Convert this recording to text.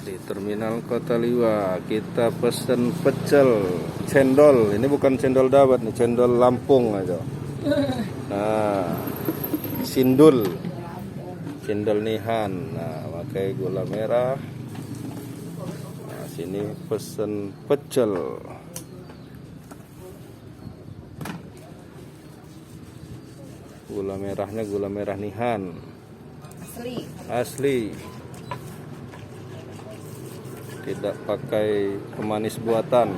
di Terminal Kota Liwa kita pesen pecel cendol. Ini bukan cendol dawet nih, cendol Lampung aja. Nah, sindul, cendol nihan. Nah, pakai gula merah. Nah, sini pesen pecel. Gula merahnya gula merah nihan. Asli. Tidak pakai pemanis buatan.